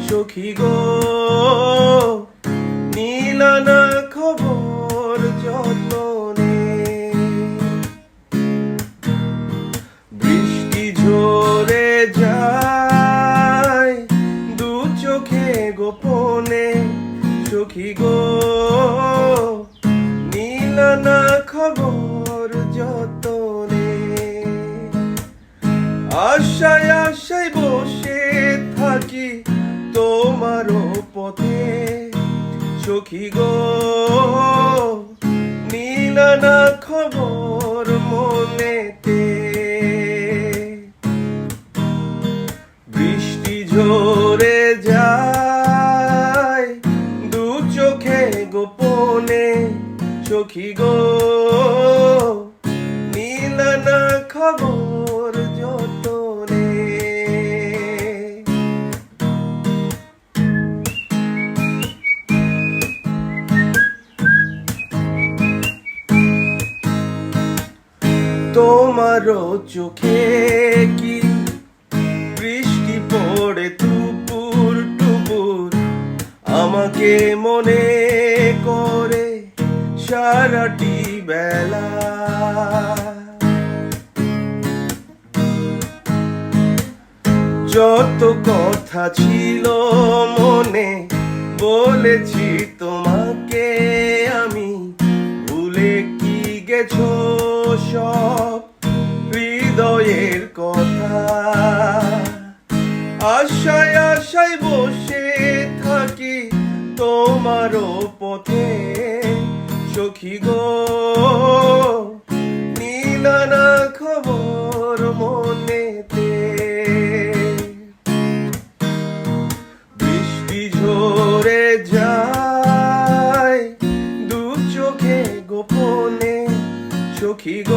সখী গো নিলা না খবর যতনে। বৃষ্টি ঝরে যায় দু চোখে গোপনে, সখী গো নিলা না খবর যতনে। আশায় আশায় বসে থাকি তোমারও পথে, সখী গো নিলা না খবর মনেতে। বৃষ্টি ঝরে যায় দু চোখে গোপনে, সখী গো নিলা না খবর যতনে। তোমারও চোখে কি বৃষ্টি পড়ে টুপুর টুপুর, আমাকে মনে করে সারাটি বেলা। যত কথা ছিল মনে বলেছি তোমাকে আমি, ভুলে কি গেছো সব হৃদয়ের কথা। আশায় আশায় বসে থাকি তোমারও পথে, সখী গো নিলা না খবর মনেতে। বৃষ্টি ঝরে যায় দু চোখে গোপনে, সখী গো